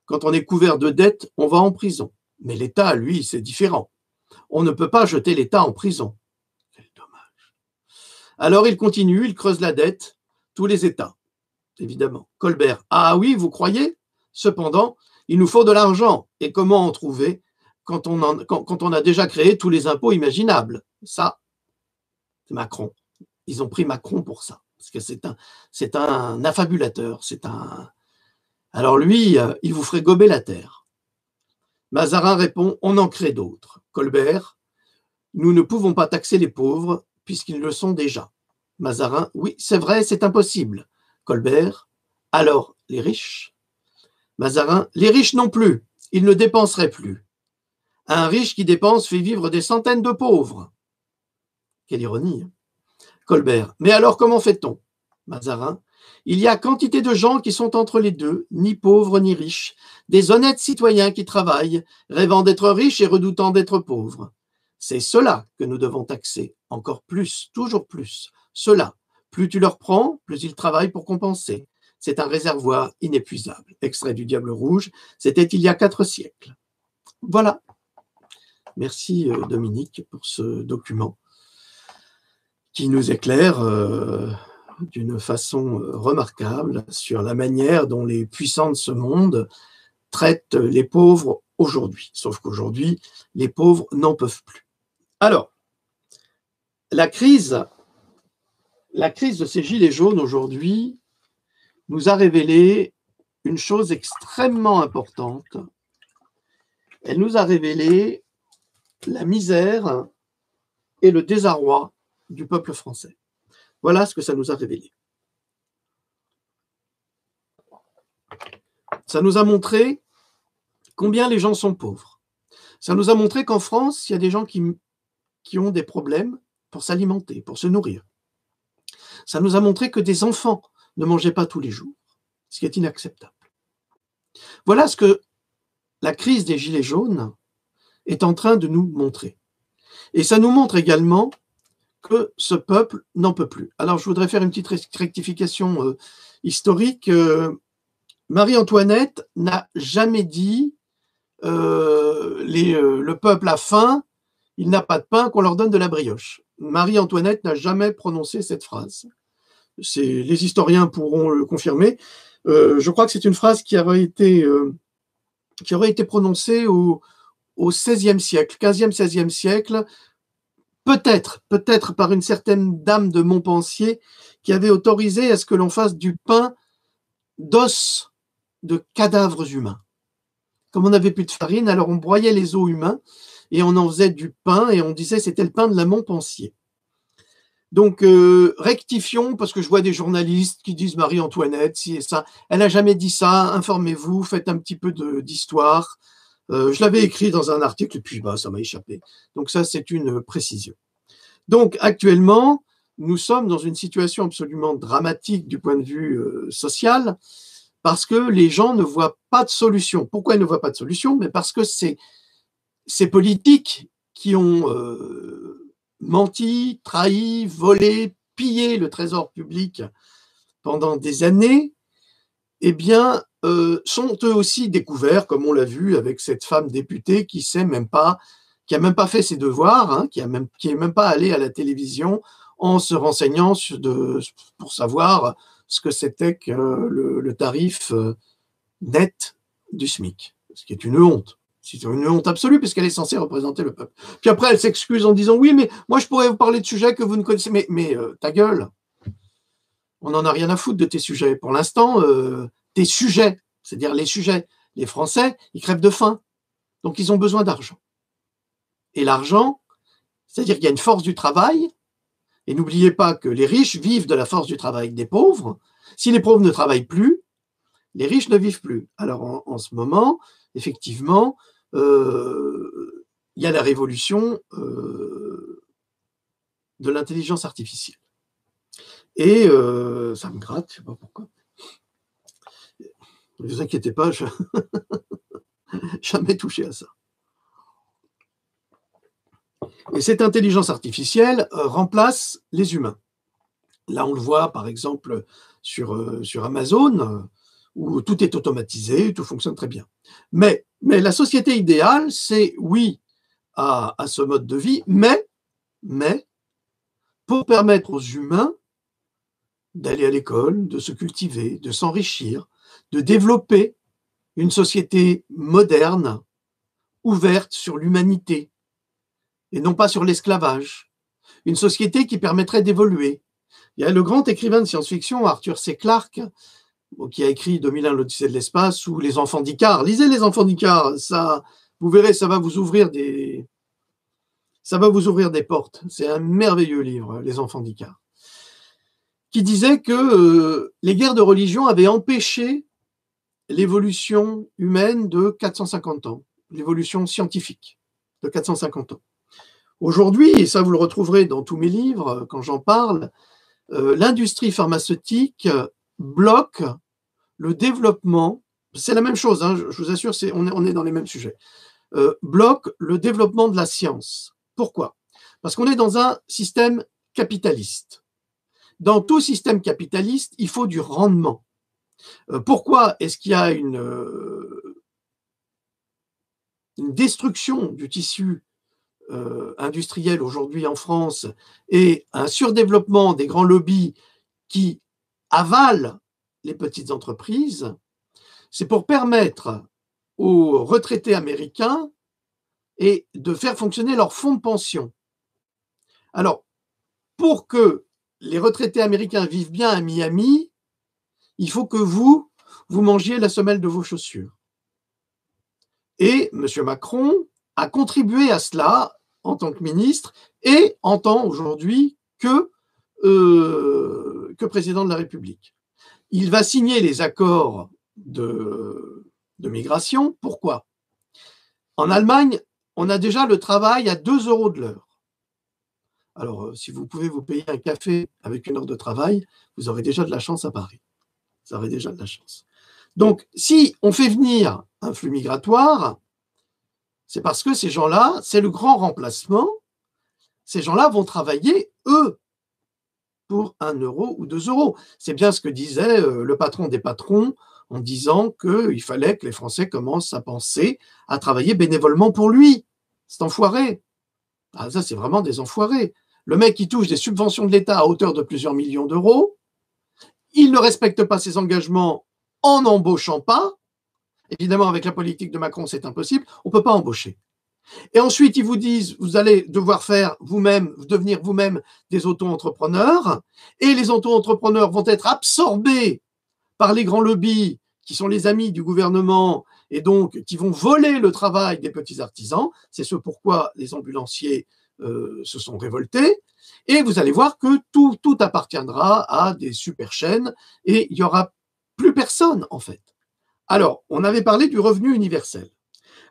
Quand on est couvert de dettes, on va en prison. Mais l'État, lui, c'est différent. On ne peut pas jeter l'État en prison. Quel dommage. Alors il continue, il creuse la dette, tous les États, évidemment. Colbert, ah oui, vous croyez? Cependant, il nous faut de l'argent. Et comment en trouver quand on a déjà créé tous les impôts imaginables? Ça, c'est Macron. Ils ont pris Macron pour ça. Parce que c'est un affabulateur. Alors lui, il vous ferait gober la terre. Mazarin répond, on en crée d'autres. Colbert, nous ne pouvons pas taxer les pauvres puisqu'ils le sont déjà. Mazarin, oui, c'est vrai, c'est impossible. Colbert, alors les riches? Mazarin, les riches non plus, ils ne dépenseraient plus. Un riche qui dépense fait vivre des centaines de pauvres. Quelle ironie. Colbert, mais alors comment fait-on? Mazarin, il y a quantité de gens qui sont entre les deux, ni pauvres ni riches, des honnêtes citoyens qui travaillent, rêvant d'être riches et redoutant d'être pauvres. C'est cela que nous devons taxer, encore plus, toujours plus. Cela, plus tu leur prends, plus ils travaillent pour compenser. C'est un réservoir inépuisable. Extrait du Diable Rouge, c'était il y a 4 siècles. Voilà. Merci Dominique pour ce document qui nous éclaire d'une façon remarquable sur la manière dont les puissants de ce monde traitent les pauvres aujourd'hui. Sauf qu'aujourd'hui, les pauvres n'en peuvent plus. Alors, la crise de ces gilets jaunes aujourd'hui nous a révélé une chose extrêmement importante. Elle nous a révélé la misère et le désarroi du peuple français. Voilà ce que ça nous a révélé. Ça nous a montré combien les gens sont pauvres. Ça nous a montré qu'en France, il y a des gens qui ont des problèmes pour s'alimenter, pour se nourrir. Ça nous a montré que des enfants ne mangeaient pas tous les jours, ce qui est inacceptable. Voilà ce que la crise des Gilets jaunes est en train de nous montrer. Et ça nous montre également que ce peuple n'en peut plus. Alors, je voudrais faire une petite rectification historique. Marie-Antoinette n'a jamais dit le peuple a faim, il n'a pas de pain, qu'on leur donne de la brioche. Marie-Antoinette n'a jamais prononcé cette phrase. Les historiens pourront le confirmer. Je crois que c'est une phrase qui aurait été prononcée au XVIe siècle, XVe, XVIe siècle, peut-être par une certaine dame de Montpensier qui avait autorisé à ce que l'on fasse du pain d'os de cadavres humains. Comme on n'avait plus de farine, alors on broyait les os humains et on en faisait du pain et on disait c'était le pain de la Montpensier. Donc, rectifions, parce que je vois des journalistes qui disent Marie-Antoinette, ci et ça. Elle n'a jamais dit ça, informez-vous, faites un petit peu d'histoire. Je l'avais écrit dans un article et puis ça m'a échappé. Donc ça, c'est une précision. Donc actuellement, nous sommes dans une situation absolument dramatique du point de vue social. parce que les gens ne voient pas de solution. Pourquoi ils ne voient pas de solution? Mais parce que ces politiques qui ont menti, trahi, volé, pillé le trésor public pendant des années, eh bien, sont eux aussi découverts, comme on l'a vu avec cette femme députée qui a même pas fait ses devoirs, hein, qui est même pas allée à la télévision en se renseignant pour savoir ce que c'était que le tarif net du SMIC, ce qui est une honte. C'est une honte absolue puisqu'elle est censée représenter le peuple. Puis après, elle s'excuse en disant « Oui, mais moi, je pourrais vous parler de sujets que vous ne connaissez. » Mais ta gueule, on n'en a rien à foutre de tes sujets. Pour l'instant, tes sujets, c'est-à-dire les sujets, les Français, ils crèvent de faim. Donc, ils ont besoin d'argent. Et l'argent, c'est-à-dire qu'il y a une force du travail. Et n'oubliez pas que les riches vivent de la force du travail des pauvres. Si les pauvres ne travaillent plus, les riches ne vivent plus. Alors, en ce moment, effectivement, il y a la révolution de l'intelligence artificielle. Et ça me gratte, je ne sais pas pourquoi. Ne vous inquiétez pas, je jamais touché à ça. Et cette intelligence artificielle remplace les humains. Là, on le voit, par exemple, sur Amazon, où tout est automatisé, tout fonctionne très bien. Mais la société idéale, c'est oui à ce mode de vie, mais pour permettre aux humains d'aller à l'école, de se cultiver, de s'enrichir, de développer une société moderne, ouverte sur l'humanité, et non pas sur l'esclavage. Une société qui permettrait d'évoluer. Il y a le grand écrivain de science-fiction, Arthur C. Clarke, qui a écrit 2001, l'Odyssée de l'espace, ou Les Enfants d'Icare. Lisez Les Enfants d'Icare, ça, vous verrez, ça va vous ouvrir des portes. C'est un merveilleux livre, Les Enfants d'Icare, qui disait que les guerres de religion avaient empêché l'évolution humaine de 450 ans, l'évolution scientifique de 450 ans. Aujourd'hui, et ça vous le retrouverez dans tous mes livres quand j'en parle, l'industrie pharmaceutique bloque le développement, c'est la même chose, hein, je vous assure, on est dans les mêmes sujets, bloque le développement de la science. Pourquoi? Parce qu'on est dans un système capitaliste. Dans tout système capitaliste, il faut du rendement. Pourquoi est-ce qu'il y a une destruction du tissu industriel aujourd'hui en France et un surdéveloppement des grands lobbies qui avalent les petites entreprises? C'est pour permettre aux retraités américains et de faire fonctionner leur fonds de pension. Alors, pour que les retraités américains vivent bien à Miami, il faut que vous mangiez la semelle de vos chaussures. Et M. Macron a contribué à cela en tant que ministre et en tant aujourd'hui que président de la République. Il va signer les accords de migration. Pourquoi? En Allemagne, on a déjà le travail à 2 € de l'heure. Alors, si vous pouvez vous payer un café avec 1 heure de travail, vous aurez déjà de la chance à Paris. Vous aurez déjà de la chance. Donc, si on fait venir un flux migratoire, c'est parce que ces gens-là, c'est le grand remplacement. Ces gens-là vont travailler, eux, pour 1 € ou 2 €. C'est bien ce que disait le patron des patrons en disant qu'il fallait que les Français commencent à penser à travailler bénévolement pour lui. C'est enfoiré. Ah, ça, c'est vraiment des enfoirés. Le mec qui touche des subventions de l'État à hauteur de plusieurs millions d'euros, il ne respecte pas ses engagements en n'embauchant pas. Évidemment, avec la politique de Macron, c'est impossible. On ne peut pas embaucher. Et ensuite, ils vous disent, vous allez devoir faire vous-même, devenir vous-même des auto-entrepreneurs. Et les auto-entrepreneurs vont être absorbés par les grands lobbies qui sont les amis du gouvernement et donc qui vont voler le travail des petits artisans. C'est ce pourquoi les ambulanciers se sont révoltés. Et vous allez voir que tout appartiendra à des super chaînes et il n'y aura plus personne, en fait. Alors, on avait parlé du revenu universel.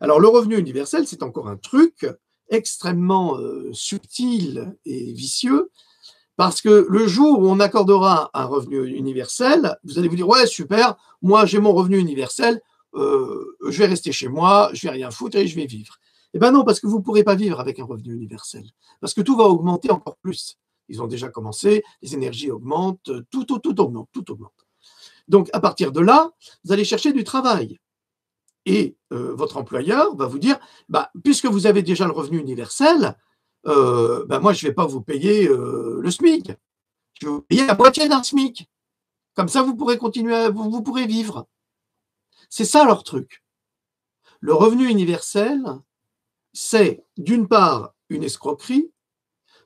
Alors, le revenu universel, c'est encore un truc extrêmement subtil et vicieux Parce que le jour où on accordera un revenu universel, vous allez vous dire, ouais, super, moi j'ai mon revenu universel, je vais rester chez moi, je vais rien foutre et je vais vivre. Eh bien non, parce que vous ne pourrez pas vivre avec un revenu universel. Parce que tout va augmenter encore plus. Ils ont déjà commencé, les énergies augmentent, tout augmente, tout augmente. Donc à partir de là, vous allez chercher du travail. Et votre employeur va vous dire, bah, puisque vous avez déjà le revenu universel, bah, moi je ne vais pas vous payer le SMIC. Je vais vous payer la moitié d'un SMIC. Comme ça, vous pourrez continuer, vous pourrez vivre. C'est ça leur truc. Le revenu universel, c'est d'une part une escroquerie,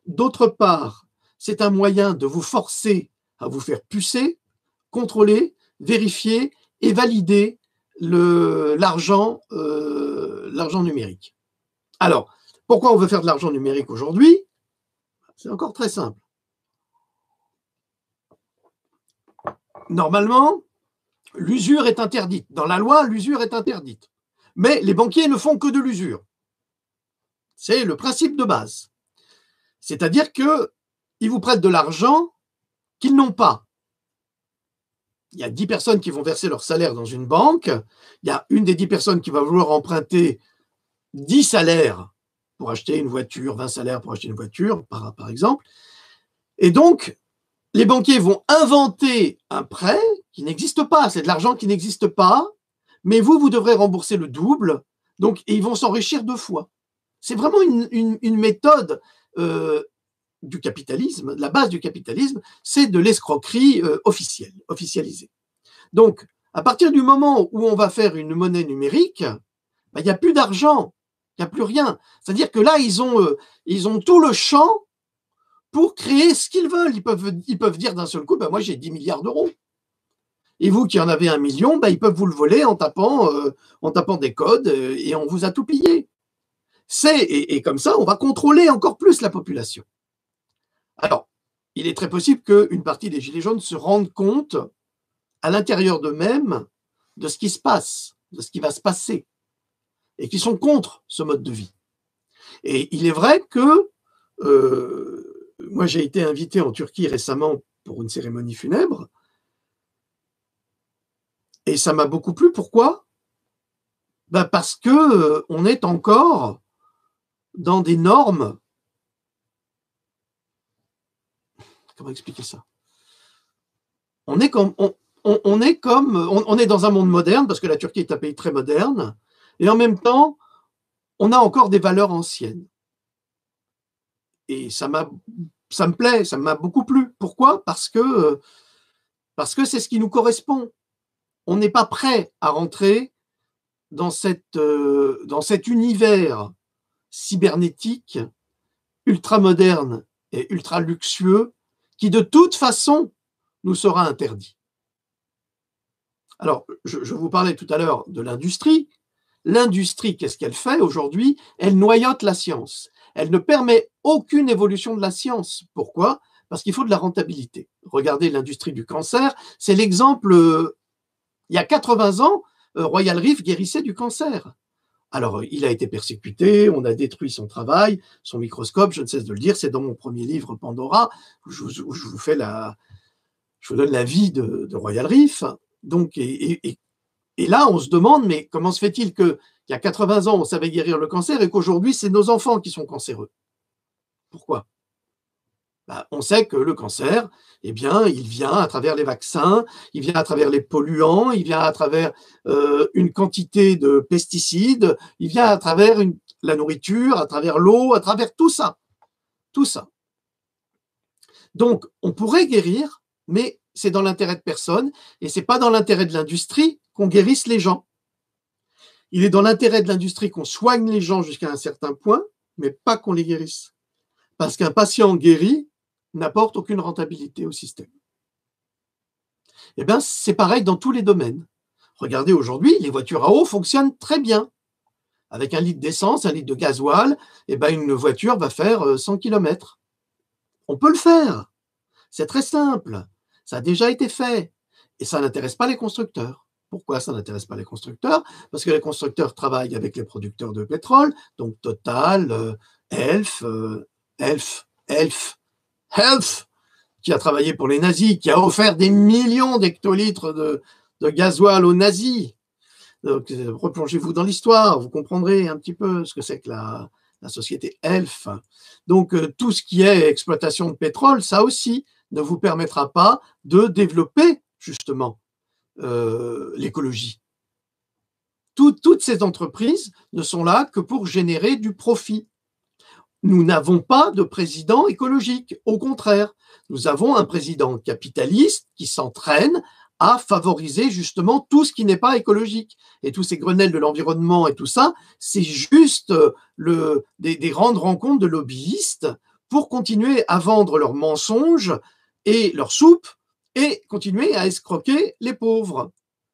d'autre part, c'est un moyen de vous forcer à vous faire pucer, contrôler, vérifier et valider l'argent numérique. Alors, pourquoi on veut faire de l'argent numérique aujourd'hui? C'est encore très simple. Normalement, l'usure est interdite. Dans la loi, l'usure est interdite. Mais les banquiers ne font que de l'usure. C'est le principe de base. C'est-à-dire qu'ils vous prêtent de l'argent qu'ils n'ont pas. Il y a 10 personnes qui vont verser leur salaire dans une banque. Il y a une des 10 personnes qui va vouloir emprunter 10 salaires pour acheter une voiture, 20 salaires pour acheter une voiture, par exemple. Et donc, les banquiers vont inventer un prêt qui n'existe pas. C'est de l'argent qui n'existe pas, mais vous devrez rembourser le double. Donc, et ils vont s'enrichir 2 fois. C'est vraiment une méthode du capitalisme. La base du capitalisme, c'est de l'escroquerie officialisée. Donc, à partir du moment où on va faire une monnaie numérique, bah, il n'y a plus d'argent, il n'y a plus rien. C'est-à-dire que là, ils ont tout le champ pour créer ce qu'ils veulent. Ils peuvent dire d'un seul coup, bah, moi j'ai 10 milliards d'euros. Et vous qui en avez 1 million, bah, ils peuvent vous le voler en tapant des codes et on vous a tout pillé. Et comme ça, on va contrôler encore plus la population. Alors, il est très possible qu'une partie des Gilets jaunes se rendent compte à l'intérieur d'eux-mêmes de ce qui se passe, de ce qui va se passer, et qui sont contre ce mode de vie. Et il est vrai que moi, j'ai été invité en Turquie récemment pour une cérémonie funèbre, et ça m'a beaucoup plu. Pourquoi? Ben parce que on est encore dans des normes. Comment expliquer ça? On est dans un monde moderne, parce que la Turquie est un pays très moderne, et en même temps, on a encore des valeurs anciennes. Et ça me plaît, ça m'a beaucoup plu. Pourquoi? Parce que c'est ce qui nous correspond. On n'est pas prêt à rentrer dans cet univers cybernétique, ultra moderne et ultra luxueux, qui de toute façon nous sera interdit. Alors, je vous parlais tout à l'heure de l'industrie. L'industrie, qu'est-ce qu'elle fait aujourd'hui? Elle noyote la science. Elle ne permet aucune évolution de la science. Pourquoi? Parce qu'il faut de la rentabilité. Regardez l'industrie du cancer, c'est l'exemple, il y a 80 ans, Royal Rift guérissait du cancer. Alors, il a été persécuté, on a détruit son travail, son microscope, je ne cesse de le dire, c'est dans mon premier livre, Pandora, où je vous donne la vie de Royal Rift. Donc, et là, on se demande, mais comment se fait-il qu'il y a 80 ans, on savait guérir le cancer et qu'aujourd'hui, c'est nos enfants qui sont cancéreux? Pourquoi? Ben, on sait que le cancer, eh bien, il vient à travers les vaccins, il vient à travers les polluants, il vient à travers une quantité de pesticides, il vient à travers la nourriture, à travers l'eau, à travers tout ça. Tout ça. Donc, on pourrait guérir, mais c'est dans l'intérêt de personne et c'est pas dans l'intérêt de l'industrie qu'on guérisse les gens. Il est dans l'intérêt de l'industrie qu'on soigne les gens jusqu'à un certain point, mais pas qu'on les guérisse. Parce qu'un patient guéri n'apporte aucune rentabilité au système. Eh bien, c'est pareil dans tous les domaines. Regardez aujourd'hui, les voitures à eau fonctionnent très bien. Avec 1 litre d'essence, 1 litre de gasoil, eh bien, une voiture va faire 100 km. On peut le faire. C'est très simple. Ça a déjà été fait. Et ça n'intéresse pas les constructeurs. Pourquoi ça n'intéresse pas les constructeurs? Parce que les constructeurs travaillent avec les producteurs de pétrole, donc Total, Elf, qui a travaillé pour les nazis, qui a offert des millions d'hectolitres de gasoil aux nazis. Donc, replongez-vous dans l'histoire, vous comprendrez un petit peu ce que c'est que la société Elf. Donc, tout ce qui est exploitation de pétrole, ça aussi ne vous permettra pas de développer, justement, l'écologie. Toutes ces entreprises ne sont là que pour générer du profit. Nous n'avons pas de président écologique. Au contraire, nous avons un président capitaliste qui s'entraîne à favoriser justement tout ce qui n'est pas écologique. Et tous ces Grenelles de l'environnement et tout ça, c'est juste des grandes rencontres de lobbyistes pour continuer à vendre leurs mensonges et leurs soupes et continuer à escroquer les pauvres.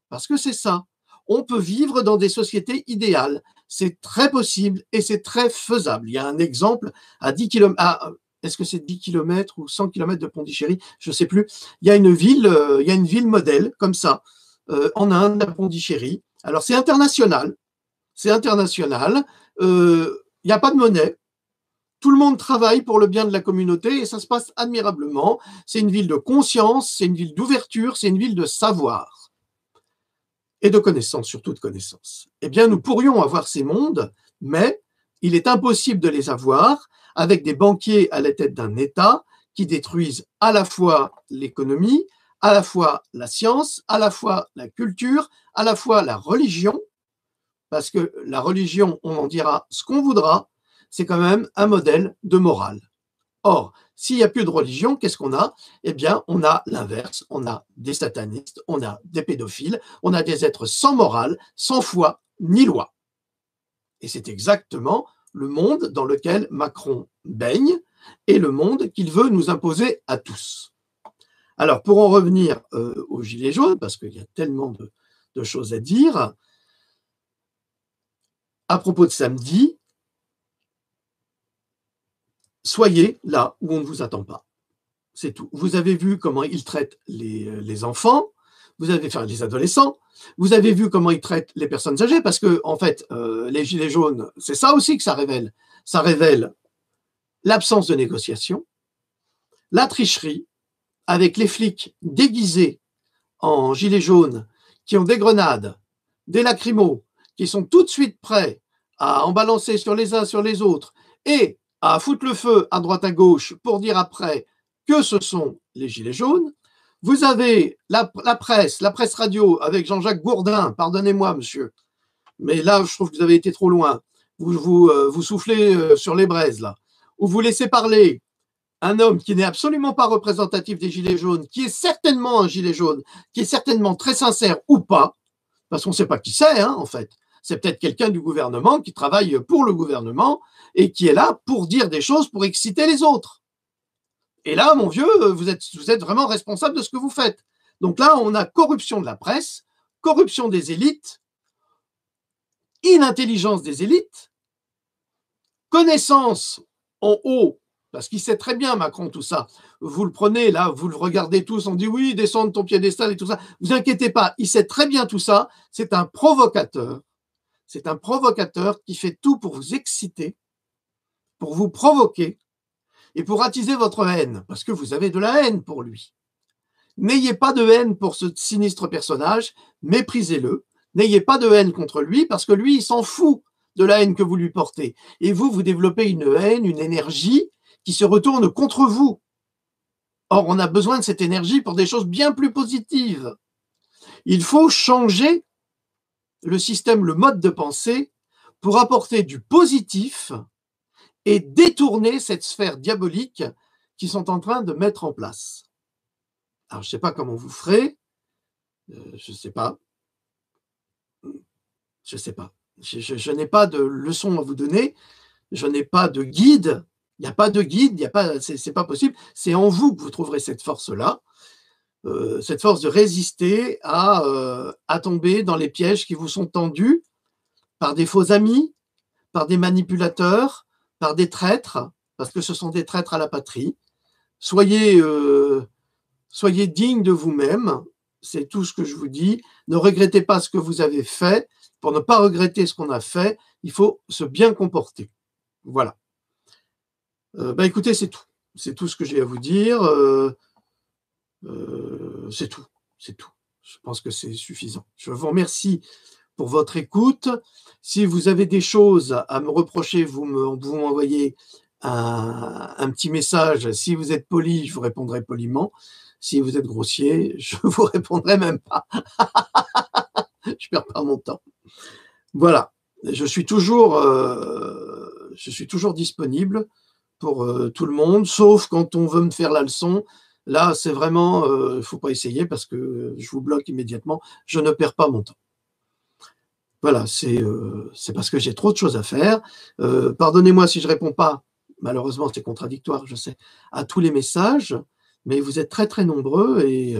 Parce que c'est ça. On peut vivre dans des sociétés idéales. C'est très possible et c'est très faisable. Il y a un exemple à 10 km. Est-ce que c'est 10 km ou 100 km de Pondichéry? Je ne sais plus. Il y a une ville modèle comme ça, en Inde, à Pondichéry. Alors, c'est international. C'est international. Il n'y a pas de monnaie. Tout le monde travaille pour le bien de la communauté et ça se passe admirablement. C'est une ville de conscience, c'est une ville d'ouverture, c'est une ville de savoir et de connaissance, surtout de connaissance. Eh bien, nous pourrions avoir ces mondes, mais il est impossible de les avoir avec des banquiers à la tête d'un État qui détruisent à la fois l'économie, à la fois la science, à la fois la culture, à la fois la religion, parce que la religion, on en dira ce qu'on voudra, c'est quand même un modèle de morale. Or, s'il n'y a plus de religion, qu'est-ce qu'on a? Eh bien, on a l'inverse, on a des satanistes, on a des pédophiles, on a des êtres sans morale, sans foi, ni loi. Et c'est exactement le monde dans lequel Macron baigne et le monde qu'il veut nous imposer à tous. Alors, pour en revenir aux Gilets jaunes, parce qu'il y a tellement de choses à dire, à propos de samedi, soyez là où on ne vous attend pas. C'est tout. Vous avez vu comment ils traitent les enfants, vous avez fait les adolescents, vous avez vu comment ils traitent les personnes âgées, parce que, en fait, les Gilets jaunes, c'est ça aussi que ça révèle. Ça révèle l'absence de négociation, la tricherie, avec les flics déguisés en Gilets jaunes, qui ont des grenades, des lacrymos, qui sont tout de suite prêts à en balancer sur les uns, sur les autres, et à foutre le feu à droite à gauche pour dire après que ce sont les Gilets jaunes. Vous avez la presse radio avec Jean-Jacques Gourdin, pardonnez-moi monsieur, mais là je trouve que vous avez été trop loin, vous soufflez sur les braises là, où vous laissez parler un homme qui n'est absolument pas représentatif des Gilets jaunes, qui est certainement un Gilet jaune, qui est certainement très sincère ou pas, parce qu'on ne sait pas qui c'est en fait. C'est peut-être quelqu'un du gouvernement qui travaille pour le gouvernement et qui est là pour dire des choses pour exciter les autres. Et là, mon vieux, vous êtes vraiment responsable de ce que vous faites. Donc là, on a corruption de la presse, corruption des élites, inintelligence des élites, connaissance en haut, parce qu'il sait très bien, Macron, tout ça. Vous le prenez là, vous le regardez tous, on dit oui, descends de ton piédestal et tout ça. Vous inquiétez pas, il sait très bien tout ça. C'est un provocateur. C'est un provocateur qui fait tout pour vous exciter, pour vous provoquer et pour attiser votre haine, parce que vous avez de la haine pour lui. N'ayez pas de haine pour ce sinistre personnage, méprisez-le. N'ayez pas de haine contre lui, parce que lui, il s'en fout de la haine que vous lui portez. Et vous développez une haine, une énergie qui se retourne contre vous. Or, on a besoin de cette énergie pour des choses bien plus positives. Il faut changer le système, le mode de pensée pour apporter du positif et détourner cette sphère diabolique qu'ils sont en train de mettre en place. Alors, je ne sais pas comment vous ferez, je ne sais pas. Je n'ai pas de leçon à vous donner, je n'ai pas de guide, il n'y a pas de guide, c'est pas possible, c'est en vous que vous trouverez cette force-là, cette force de résister à tomber dans les pièges qui vous sont tendus par des faux amis, par des manipulateurs, par des traîtres, parce que ce sont des traîtres à la patrie. Soyez dignes de vous-même, c'est tout ce que je vous dis. Ne regrettez pas ce que vous avez fait. Pour ne pas regretter ce qu'on a fait, il faut se bien comporter. Voilà. Écoutez, c'est tout. C'est tout ce que j'ai à vous dire. C'est tout, c'est tout. Je pense que c'est suffisant. Je vous remercie pour votre écoute. Si vous avez des choses à me reprocher, vous m'envoyez un petit message. Si vous êtes poli, je vous répondrai poliment. Si vous êtes grossier, je vous répondrai même pas. Je perds pas mon temps. Voilà. Je suis toujours disponible pour tout le monde, sauf quand on veut me faire la leçon. Là, c'est vraiment, il faut pas essayer parce que je vous bloque immédiatement. Je ne perds pas mon temps. Voilà, c'est parce que j'ai trop de choses à faire. Pardonnez-moi si je réponds pas, malheureusement c'est contradictoire, je sais, à tous les messages, mais vous êtes très très nombreux et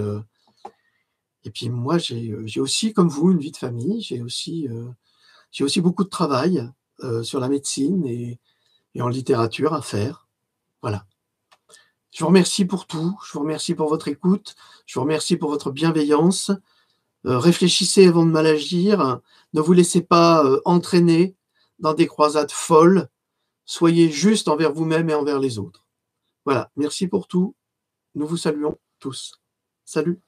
puis moi j'ai aussi, comme vous, une vie de famille, j'ai aussi beaucoup de travail sur la médecine et en littérature à faire. Voilà. Je vous remercie pour tout, je vous remercie pour votre écoute, je vous remercie pour votre bienveillance. Réfléchissez avant de mal agir, ne vous laissez pas entraîner dans des croisades folles, soyez juste envers vous-même et envers les autres. Voilà, merci pour tout, nous vous saluons tous. Salut.